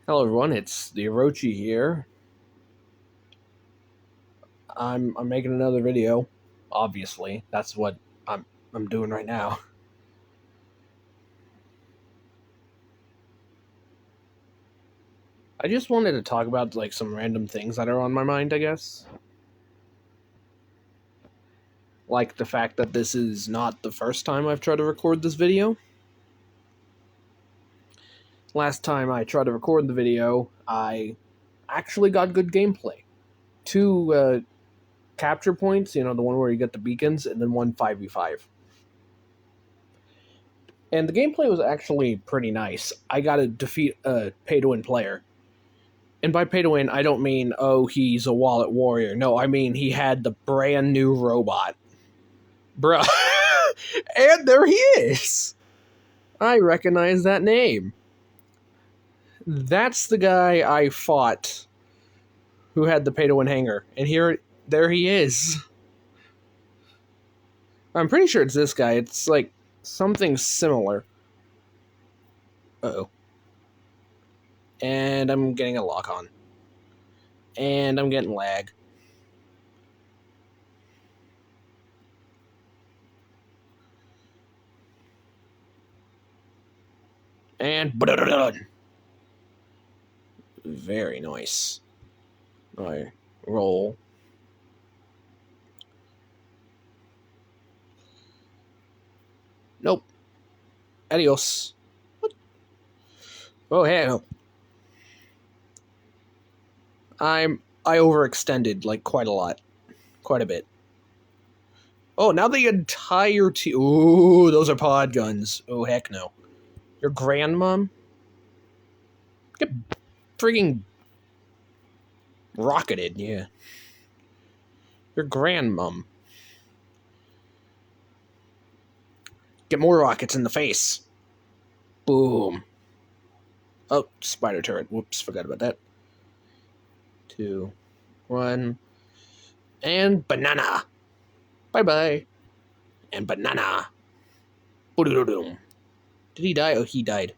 Hello everyone, it's the Orochi here. I'm making another video. Obviously, that's what I'm doing right now. I just wanted to talk about like some random things that are on my mind, I guess. Like the fact that this is not the first time I've tried to record this video. Last time I tried to record the video, I actually got good gameplay. Two capture points, the one where you get the beacons, and then one 5v5. And the gameplay was actually pretty nice. I got to defeat a pay-to-win player. And by pay-to-win, I don't mean, oh, he's a wallet warrior. No, I mean he had the brand new robot. Bruh. And there he is! I recognize that name. That's the guy I fought who had the pay-to-win hanger. And there he is. I'm pretty sure it's this guy. It's like something similar. Uh-oh. And I'm getting a lock on. And I'm getting lag. And very nice. I roll. Nope. Adios. What? Oh hell. I overextended like quite a lot. Quite a bit. Oh, now the entire team. Ooh, those are pod guns. Oh heck no. Your grandmom? Get frigging rocketed, yeah. Your grandmom. Get more rockets in the face. Boom. Oh, spider turret. Whoops, forgot about that. 2, 1. And banana. Bye-bye. And banana. Did he die? Oh, he died.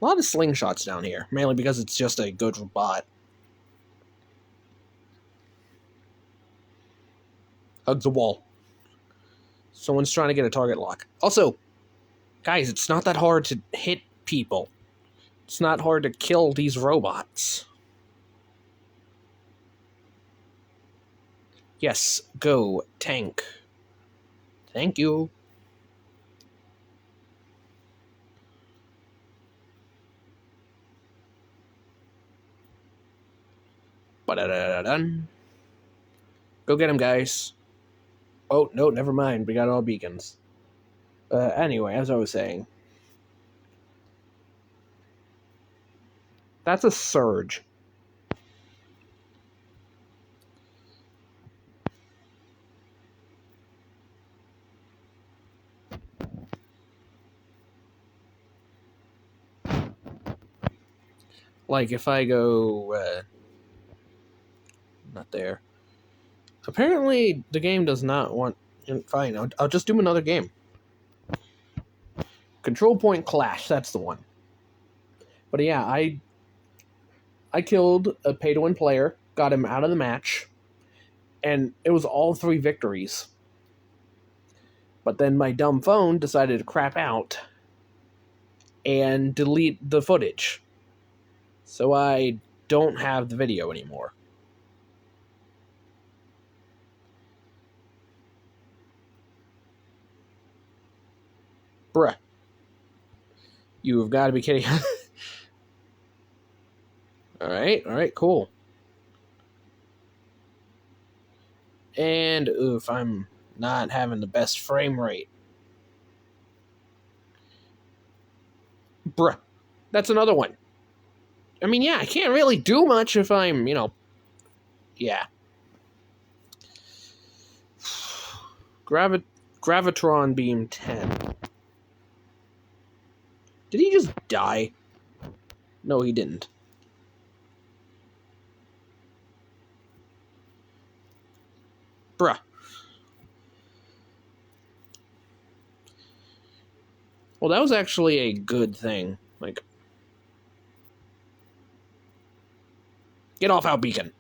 A lot of slingshots down here, mainly because it's just a good bot. Hug the wall. Someone's trying to get a target lock. Also, guys, it's not that hard to hit people. It's not hard to kill these robots. Yes, go, tank. Thank you. Ba-da-da-da-dun. Go get him, guys. Oh, no, never mind. We got all beacons. Anyway, as I was saying. That's a surge. Like, if I go, not there. Apparently, the game does not want... Fine, I'll just do another game. Control Point Clash, that's the one. But yeah, I killed a pay-to-win player, got him out of the match, and it was all 3 victories. But then my dumb phone decided to crap out and delete the footage. So I don't have the video anymore. Bruh. You have got to be kidding. Alright, cool. And, oof, I'm not having the best frame rate. Bruh. That's another one. I mean, yeah, I can't really do much if I'm, yeah. Gravitron Beam 10. Did he just die? No, he didn't. Bruh. Well, that was actually a good thing. Like, get off Outbeacon.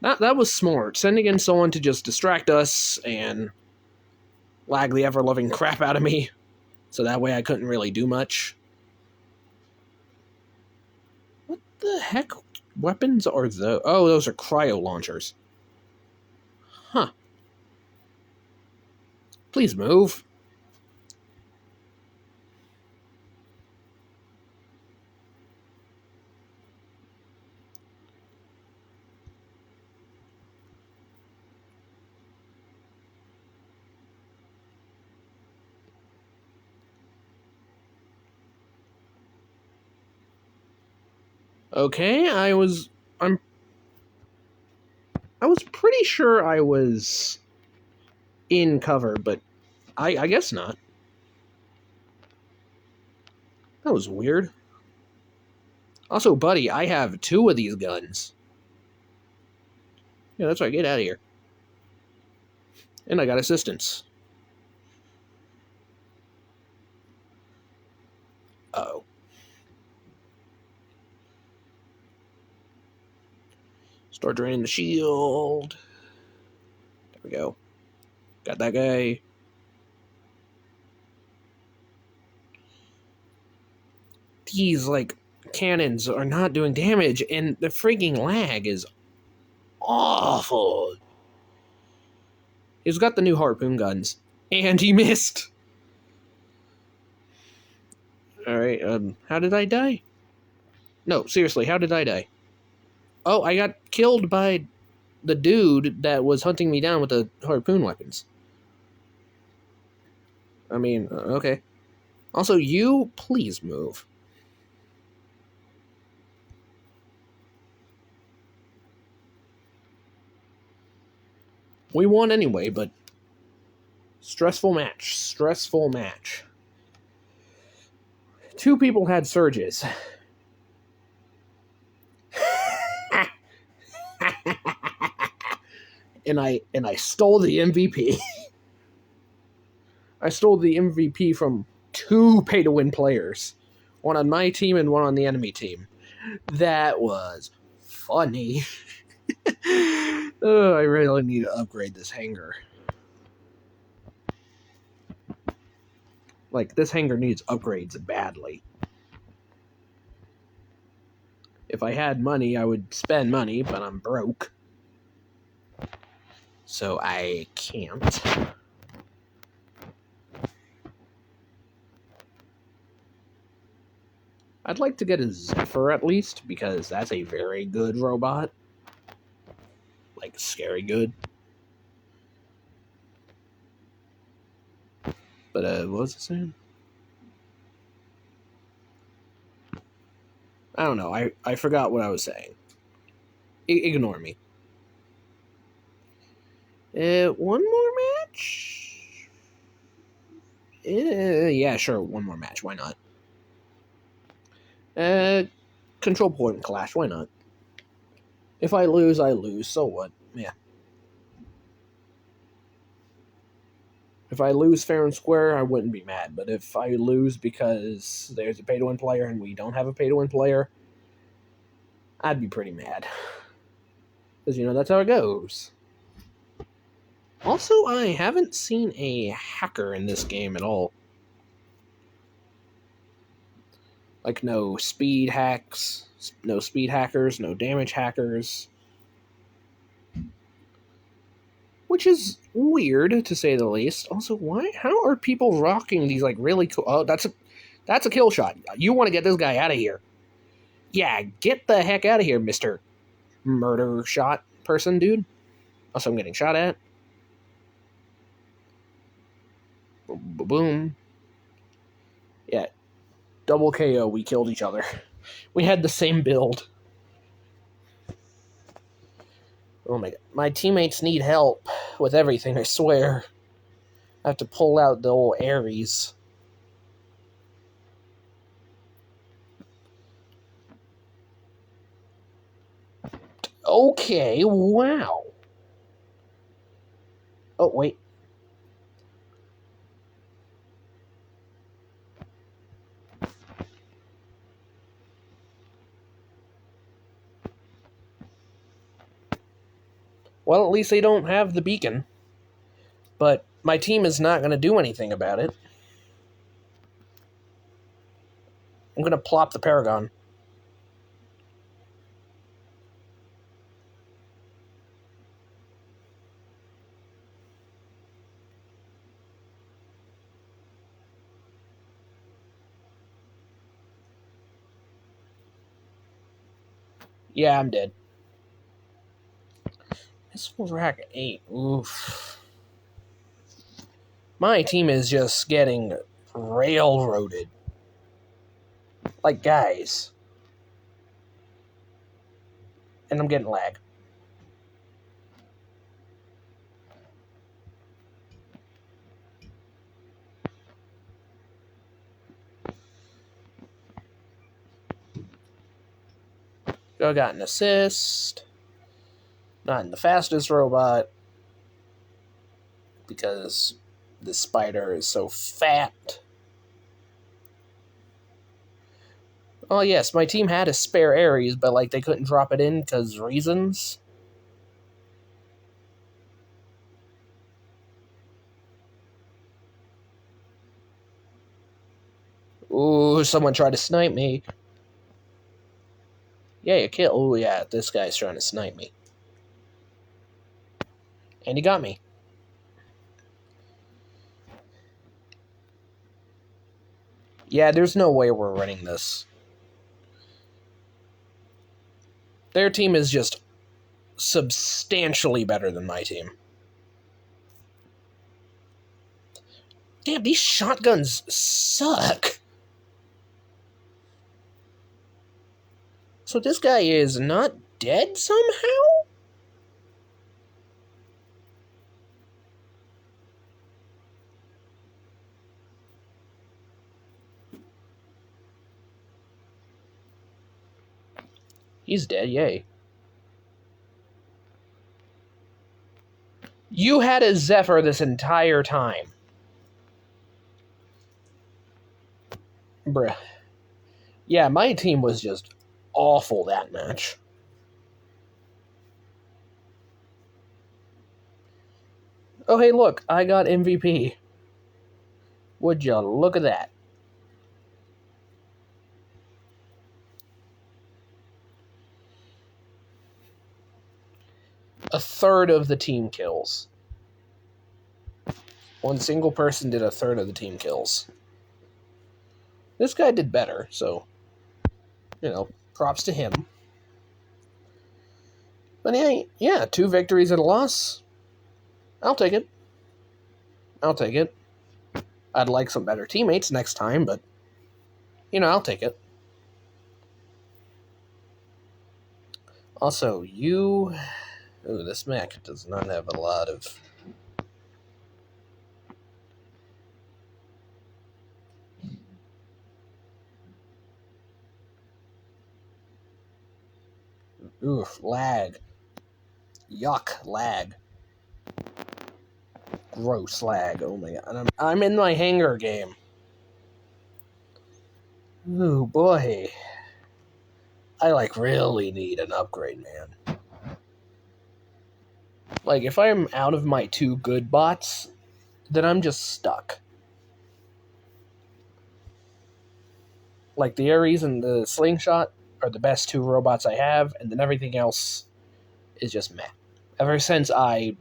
That was smart. Sending in someone to just distract us and lag the ever-loving crap out of me. So that way I couldn't really do much. What the heck weapons are those? Oh, those are cryo launchers. Huh. Please move. Okay, I was pretty sure I was in cover, but I guess not. That was weird. Also, buddy, I have 2 of these guns. Yeah, that's right, get out of here. And I got assistance. Uh-oh. Start draining the shield. There we go. Got that guy. These, like, cannons are not doing damage, and the freaking lag is awful. He's got the new harpoon guns, and he missed. Alright, how did I die? No, seriously, how did I die? Oh, I got killed by the dude that was hunting me down with the harpoon weapons. I mean, okay. Also, you, please move. We won anyway, but stressful match. Stressful match. 2 people had surges. and I stole the MVP. I stole the MVP from 2 pay-to-win players. One on my team and one on the enemy team. That was funny. Oh, I really need to upgrade this hangar. Like, this hangar needs upgrades badly. If I had money, I would spend money, but I'm broke. So I can't. I'd like to get a Zephyr at least, because that's a very good robot. Like, scary good. But, what was it saying? I don't know. I forgot what I was saying. Ignore me. One more match? Yeah, sure, one more match. Why not? Control point clash. Why not? If I lose, I lose. So what? Yeah. If I lose fair and square, I wouldn't be mad. But if I lose because there's a pay-to-win player and we don't have a pay-to-win player, I'd be pretty mad. Because, you know, that's how it goes. Also, I haven't seen a hacker in this game at all. Like, no speed hacks, no speed hackers, no damage hackers. Which is weird, to say the least. Also, how are people rocking these, like, really cool... Oh, that's a kill shot. You want to get this guy out of here. Yeah, get the heck out of here, Mr. Murder shot person, dude. Also, I'm getting shot at. Boom. Yeah. Double KO, we killed each other. We had the same build. Oh my god. My teammates need help with everything, I swear. I have to pull out the old Ares. Okay, wow. Oh, wait. Well, at least they don't have the beacon. But my team is not going to do anything about it. I'm going to plop the Paragon. Yeah, I'm dead. This was rack 8. Oof. My team is just getting railroaded. Like, guys. And I'm getting lag. I got an assist. Not in the fastest robot. Because the spider is so fat. Oh, yes, my team had a spare Ares, but, like, they couldn't drop it in because reasons. Ooh, someone tried to snipe me. Yeah, you kill. Oh, yeah, this guy's trying to snipe me. And he got me. Yeah, there's no way we're winning this. Their team is just substantially better than my team. Damn, these shotguns suck. So this guy is not dead somehow? He's dead, yay. You had a Zephyr this entire time. Bruh. Yeah, my team was just awful that match. Oh, hey, look, I got MVP. Would you look at that? A third of the team kills. One single person did a third of the team kills. This guy did better, so, props to him. But yeah, 2 victories and a loss. I'll take it. I'll take it. I'd like some better teammates next time, but, I'll take it. Also, Ooh, this mech does not have a lot of... Oof, lag. Yuck, lag. Gross lag, oh my god. I'm in my hangar game. Ooh, boy. I, really need an upgrade, man. Like, if I'm out of my 2 good bots, then I'm just stuck. Like, the Ares and the Slingshot are the best 2 robots I have, and then everything else is just meh. Ever since I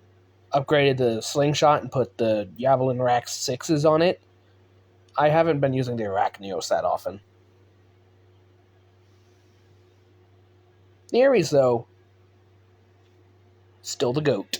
upgraded the Slingshot and put the Javelin Rack 6s on it, I haven't been using the Arachneos that often. The Ares, though, still the GOAT.